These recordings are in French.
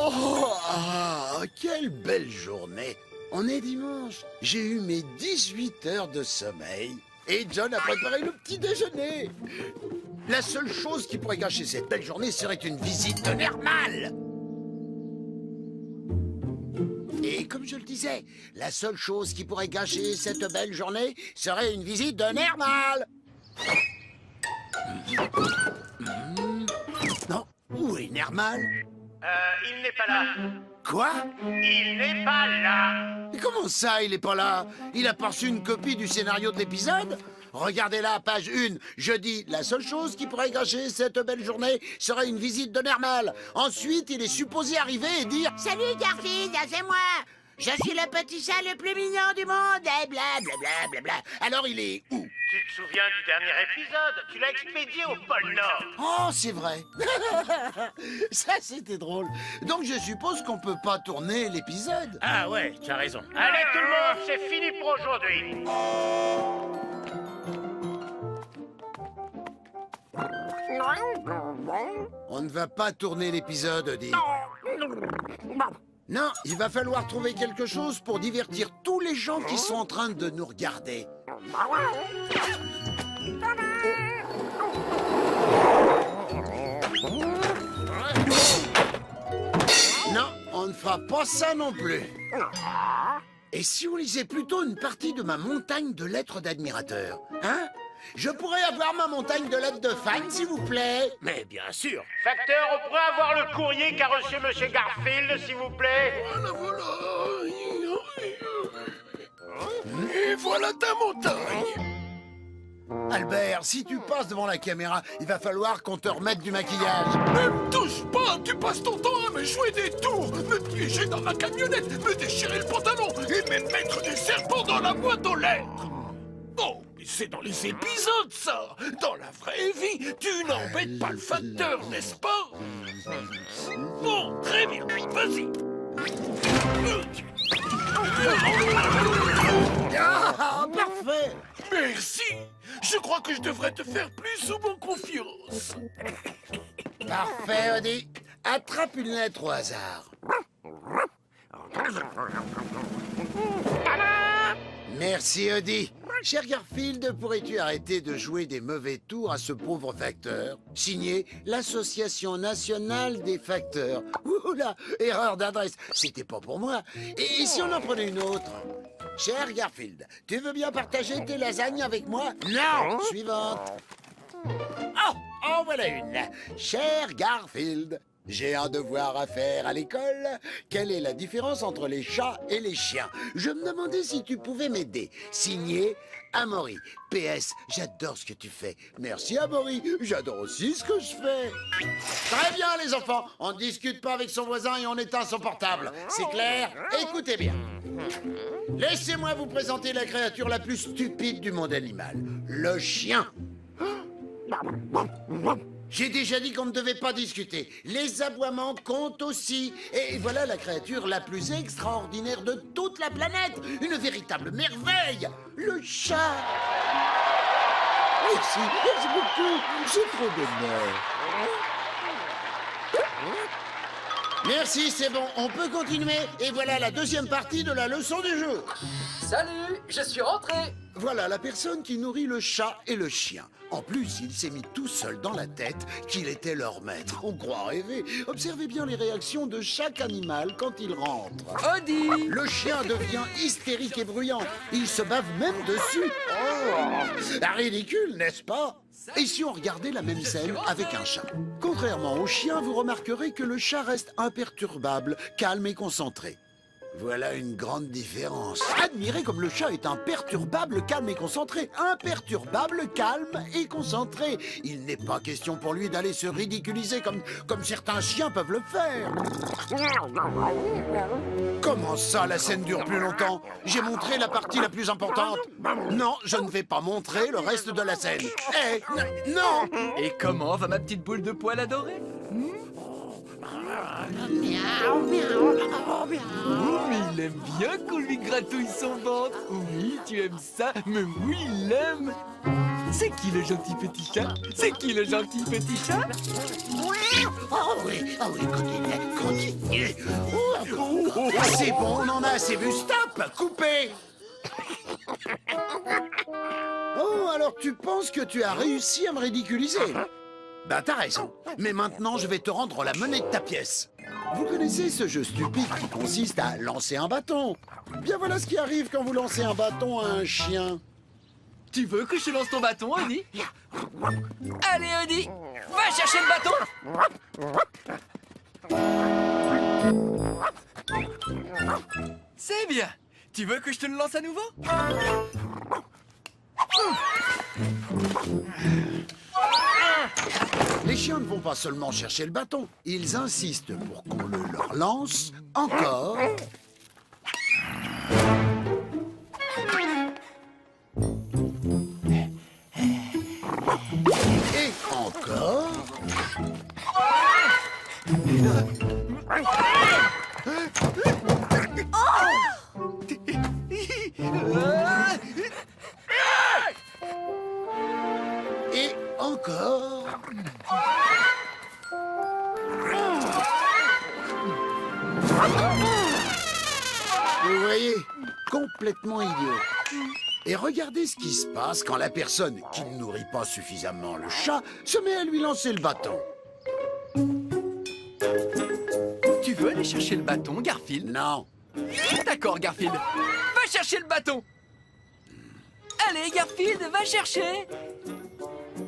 Oh, quelle belle journée! On est dimanche. J'ai eu mes 18 heures de sommeil. Et John a préparé le petit déjeuner. La seule chose qui pourrait gâcher cette belle journée serait une visite de Nermal. Et comme je le disais, la seule chose qui pourrait gâcher cette belle journée serait une visite de Nermal. Non, où est Nermal? Il n'est pas là. Quoi? Il n'est pas là. Mais comment ça, il est pas là? Il a pas reçu une copie du scénario de l'épisode? Regardez là, page 1. Je dis, la seule chose qui pourrait gâcher cette belle journée serait une visite de Nermal. Ensuite, il est supposé arriver et dire « Salut Garfield, c'est moi! Je suis le petit chat le plus mignon du monde! » Et blablabla, bla, bla. Alors il est où? Tu te souviens du dernier épisode? Tu l'as expédié au pôle Nord. Oh, c'est vrai. Ça, c'était drôle. Donc, je suppose qu'on peut pas tourner l'épisode. Ah ouais, tu as raison. Allez tout le monde, c'est fini pour aujourd'hui. On ne va pas tourner l'épisode, dit. Non, il va falloir trouver quelque chose pour divertir tous les gens qui sont en train de nous regarder. Non, on ne fera pas ça non plus. Et si on lisait plutôt une partie de ma montagne de lettres d'admirateurs, hein? Je pourrais avoir ma montagne de lettres de fans, s'il vous plaît? Mais bien sûr. Facteur, on pourrait avoir le courrier qu'a reçu Monsieur Garfield, s'il vous plaît. Voilà. Et voilà ta montagne. Albert, si tu passes devant la caméra, il va falloir qu'on te remette du maquillage. Ne me touche pas, tu passes ton temps à me jouer des tours, me piéger dans ma camionnette, me déchirer le pantalon et me mettre des serpents dans la boîte aux lettres. Oh, mais c'est dans les épisodes, ça. Dans la vraie vie, tu n'embêtes pas le facteur, n'est-ce pas? Bon, très bien, vas-y. Ah, parfait. Merci. Je crois que je devrais te faire plus souvent confiance. Parfait, Odie. Attrape une lettre au hasard. Merci, Odie. Cher Garfield, pourrais-tu arrêter de jouer des mauvais tours à ce pauvre facteur? Signé l'Association nationale des facteurs. Oula, erreur d'adresse. C'était pas pour moi. Et si on en prenait une autre? Cher Garfield, tu veux bien partager tes lasagnes avec moi? Non! Suivante. Oh, voilà une. Cher Garfield, j'ai un devoir à faire à l'école. Quelle est la différence entre les chats et les chiens? Je me demandais si tu pouvais m'aider. Signé Amaury. PS, j'adore ce que tu fais. Merci Amaury, j'adore aussi ce que je fais. Très bien les enfants, on ne discute pas avec son voisin et on éteint son portable. C'est clair? Écoutez bien. Laissez-moi vous présenter la créature la plus stupide du monde animal. Le chien. J'ai déjà dit qu'on ne devait pas discuter. Les aboiements comptent aussi. Et voilà la créature la plus extraordinaire de toute la planète. Une véritable merveille. Le chat. Merci beaucoup. J'ai trop d'honneur. Merci, c'est bon. On peut continuer. Et voilà la deuxième partie de la leçon du jour. Salut, je suis rentré. Voilà la personne qui nourrit le chat et le chien. En plus, il s'est mis tout seul dans la tête qu'il était leur maître. On croit rêver. Observez bien les réactions de chaque animal quand il rentre. Odie. Le chien devient hystérique et bruyant. Il se bave même dessus. Oh, ridicule, n'est-ce pas? Et si on regardait la même scène avec un chat? Contrairement au chien, vous remarquerez que le chat reste imperturbable, calme et concentré. Voilà une grande différence. Admirez comme le chat est imperturbable, calme et concentré. Imperturbable, calme et concentré. Il n'est pas question pour lui d'aller se ridiculiser comme certains chiens peuvent le faire. Comment ça, la scène dure plus longtemps? J'ai montré la partie la plus importante. Non, je ne vais pas montrer le reste de la scène. Eh, non! Et comment va ma petite boule de poil adorée? Miaou, miaou, oh, miaou. Oh, mais il aime bien qu'on lui gratouille son ventre. Oui, tu aimes ça, mais oui, il aime. C'est qui le gentil petit chat? C'est qui le gentil petit chat? Ah oui, continue. C'est bon, on en a assez vu, stop, coupez. Oh, alors tu penses que tu as réussi à me ridiculiser? Bah t'as raison, mais maintenant je vais te rendre la monnaie de ta pièce. Vous connaissez ce jeu stupide qui consiste à lancer un bâton? Bien voilà ce qui arrive quand vous lancez un bâton à un chien. Tu veux que je te lance ton bâton, Odie? Allez, Odie, va chercher le bâton. C'est bien. Tu veux que je te le lance à nouveau? Les chiens ne vont pas seulement chercher le bâton, ils insistent pour qu'on le leur lance encore. Et encore. Et encore. Vous voyez, complètement idiot. Et regardez ce qui se passe quand la personne qui ne nourrit pas suffisamment le chat se met à lui lancer le bâton. Tu veux aller chercher le bâton, Garfield? Non. D'accord, Garfield. Va chercher le bâton. Allez, Garfield, va chercher.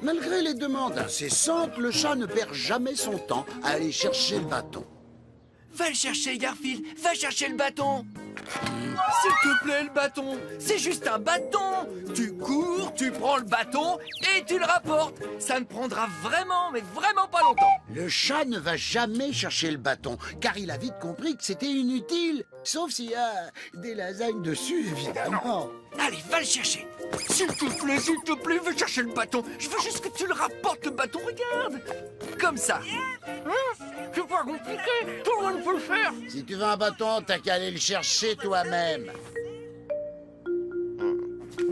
Malgré les demandes incessantes, le chat ne perd jamais son temps à aller chercher le bâton. Va le chercher, Garfield. Va chercher le bâton. S'il te plaît, le bâton. C'est juste un bâton. Tu cours, tu prends le bâton et tu le rapportes. Ça ne prendra vraiment, mais vraiment pas longtemps. Le chat ne va jamais chercher le bâton, car il a vite compris que c'était inutile. Sauf s'il y a des lasagnes dessus, évidemment. Allez, va le chercher. S'il te plaît, va chercher le bâton. Je veux juste que tu le rapportes, le bâton. Regarde. Comme ça. C'est pas compliqué, tout le monde peut le faire. Si tu veux un bâton, t'as qu'à aller le chercher toi-même.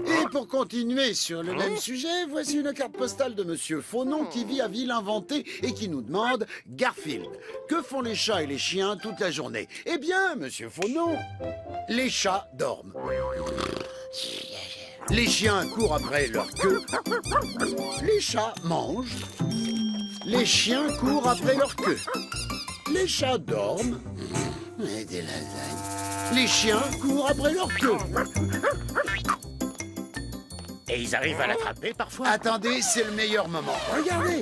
Et pour continuer sur le même sujet, voici une carte postale de Monsieur Faunon qui vit à Ville Inventée et qui nous demande « Garfield, que font les chats et les chiens toute la journée ?» Eh bien, Monsieur Faunon, les chats dorment. Les chiens courent après leur queue. Les chats mangent. Les chiens courent après leur queue. Les chats dorment. Et des lasagnes. Les chiens courent après leur queue. Et ils arrivent à l'attraper parfois. Attendez, c'est le meilleur moment. Regardez.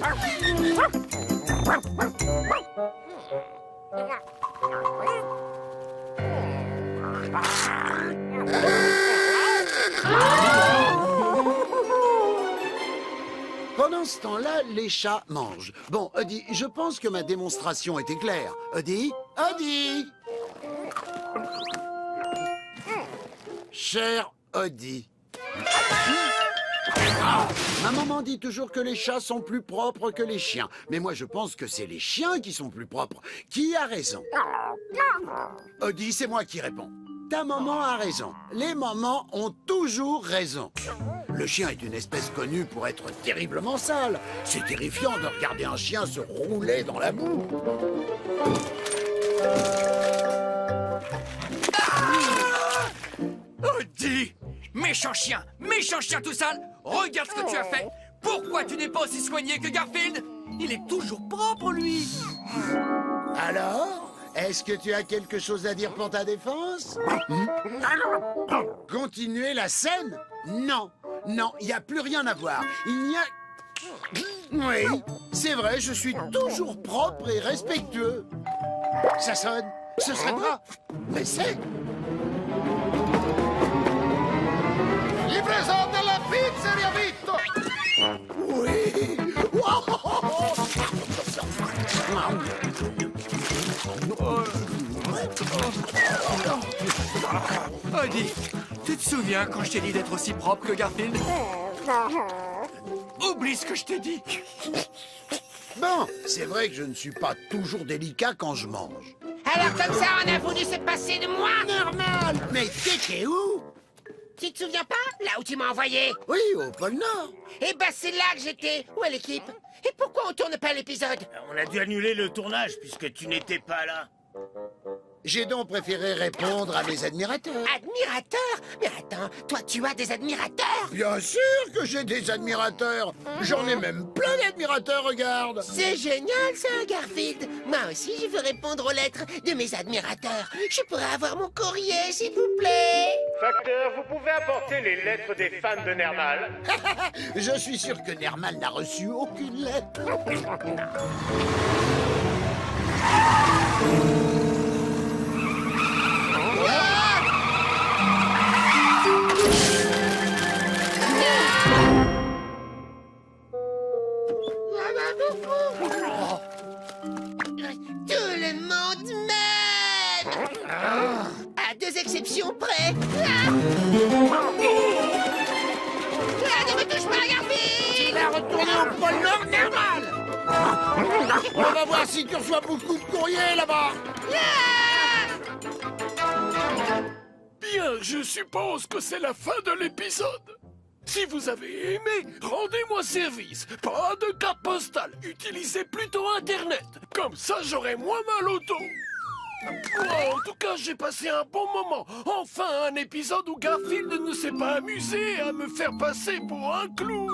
Pendant ce temps-là, les chats mangent. Bon, Odie, je pense que ma démonstration était claire. Odie? Odie! Cher Odie. Ah, ma maman dit toujours que les chats sont plus propres que les chiens. Mais moi, je pense que c'est les chiens qui sont plus propres. Qui a raison? Odie, c'est moi qui réponds. Ta maman a raison. Les mamans ont toujours raison. Le chien est une espèce connue pour être terriblement sale. C'est terrifiant de regarder un chien se rouler dans la boue. Odie! Méchant chien tout sale! Regarde ce que tu as fait! Pourquoi tu n'es pas aussi soigné que Garfield? Il est toujours propre, lui! Alors, est-ce que tu as quelque chose à dire pour ta défense? Continuer la scène? Non, non, il n'y a plus rien à voir. Il n'y a... Oui, c'est vrai, je suis toujours propre et respectueux. Ça sonne, ce serait pas... Mais c'est... Livraison de la pizzeria Vitto! Oui. Odie, tu te souviens quand je t'ai dit d'être aussi propre que Garfield? Oublie ce que je t'ai dit! Bon, c'est vrai que je ne suis pas toujours délicat quand je mange. Alors comme ça, on a voulu se passer de moi? Normal. Mais t'étais où? Tu te souviens pas? Là où tu m'as envoyé? Oui, au pôle Nord. Eh ben, c'est là que j'étais. Où est l'équipe? Et pourquoi on tourne pas l'épisode? On a dû annuler le tournage puisque tu n'étais pas là. J'ai donc préféré répondre à mes admirateurs. Admirateur? Mais attends, toi, tu as des admirateurs? Bien sûr que j'ai des admirateurs. J'en ai même plein d'admirateurs, regarde. C'est génial, ça, Garfield. Moi aussi, je veux répondre aux lettres de mes admirateurs. Je pourrais avoir mon courrier, s'il vous plaît? Facteur, vous pouvez apporter les lettres des fans de Nermal? Je suis sûr que Nermal n'a reçu aucune lettre. Tout le monde m'aime! À deux exceptions près. Ne me touche pas, Garfield! Il a retourné au pôle Nord, Nermal. On va voir si tu reçois beaucoup de courriers là-bas. Bien, je suppose que c'est la fin de l'épisode. Si vous avez aimé, rendez-moi service. Pas de carte postale. Utilisez plutôt Internet. Comme ça, j'aurai moins mal au dos. Oh, en tout cas, j'ai passé un bon moment. Enfin, un épisode où Garfield ne s'est pas amusé à me faire passer pour un clown.